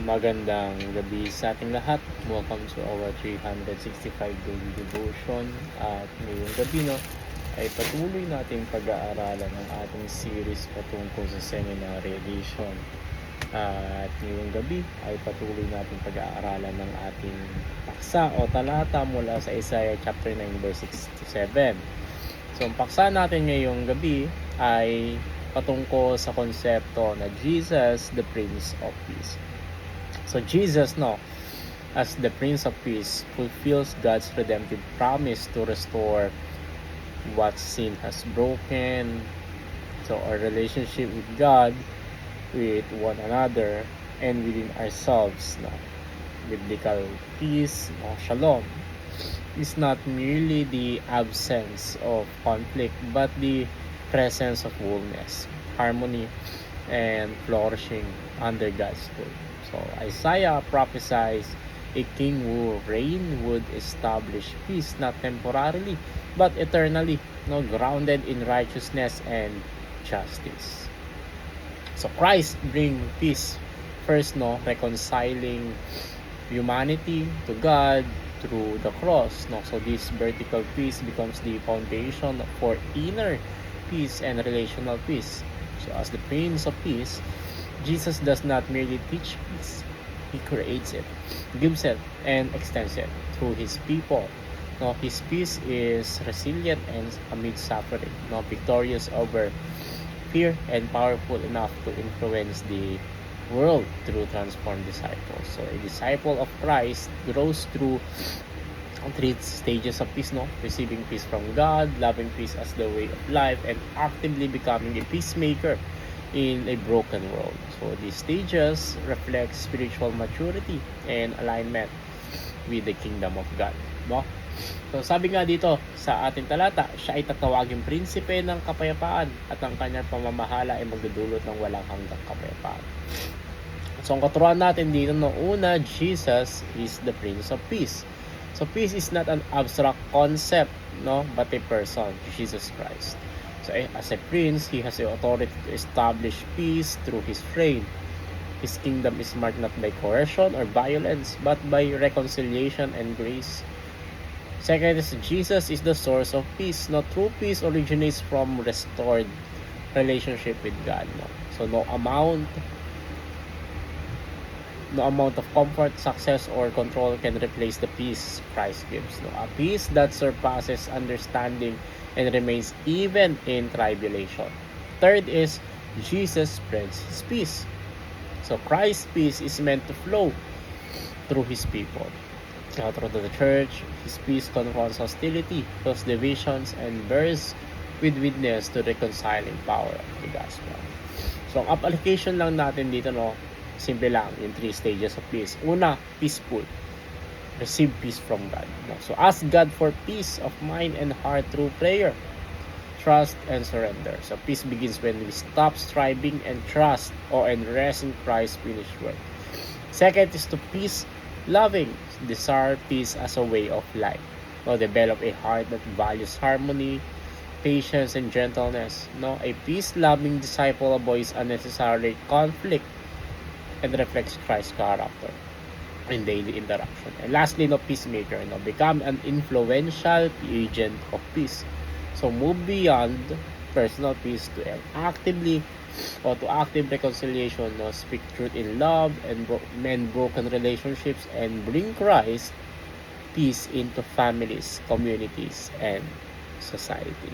Magandang gabi sa ating lahat. Welcome to our 365 daily devotion. At ngayong gabi ay patuloy nating pag-aaralan ang ating series patungkol sa seminary edition. At ngayong gabi ay patuloy nating pag-aaralan ng ating paksa o talata mula sa Isaiah chapter 9 verse 6 to 7. So ang paksa natin ngayong gabi ay patungkol sa konsepto na Jesus, the Prince of Peace. So Jesus, as the Prince of Peace, fulfills God's redemptive promise to restore what sin has broken. So our relationship with God, with one another, and within ourselves, biblical peace, shalom, is not merely the absence of conflict, but the presence of wholeness, harmony, and flourishing under God's rule. So Isaiah prophesies a king who reign would establish peace not temporarily but eternally, grounded in righteousness and justice. So Christ bring peace first, reconciling humanity to God through the cross. So this vertical peace becomes the foundation for inner peace and relational peace. So as the Prince of Peace, Jesus does not merely teach peace. He creates it, gives it, and extends it through His people. His peace is resilient and amid suffering, victorious over fear and powerful enough to influence the world through transformed disciples. So a disciple of Christ grows through 3 stages of peace, receiving peace from God, loving peace as the way of life, and actively becoming a peacemaker in a broken world. So these stages reflect spiritual maturity and alignment with the kingdom of God. So sabi nga dito sa ating talata, siya ay tatawaging prinsipe ng kapayapaan at ang kanyang pamamahala ay magdudulot ng walang hanggang kapayapaan. So ang katuruan natin dito, una, Jesus is the Prince of Peace. So peace is not an abstract concept, but a person, Jesus Christ. So as a prince, he has the authority to establish peace through his reign. His kingdom is marked not by coercion or violence, but by reconciliation and grace. Second is Jesus is the source of peace. True peace originates from restored relationship with God. So no amount of comfort, success, or control can replace the peace Christ gives. A peace that surpasses understanding and remains even in tribulation. Third is Jesus spreads His peace. So Christ's peace is meant to flow through His people. Through the church, His peace confronts hostility, those divisions, and bears with witness to reconciling power of the gospel. So ang application lang natin dito, simple lang, yung 3 stages of peace. Una, peaceful. Receive peace from God. So ask God for peace of mind and heart through prayer, trust, and surrender. So peace begins when we stop striving and trust and rest in Christ's finished work. Second is to peace loving. Desire peace as a way of life. Develop a heart that values harmony, patience, and gentleness. A peace-loving disciple avoids unnecessary conflict and reflects Christ's character in daily interaction. And lastly, peacemaker, become an influential agent of peace. So move beyond personal peace to active reconciliation, speak truth in love and mend broken relationships, and bring Christ peace into families, communities, and society.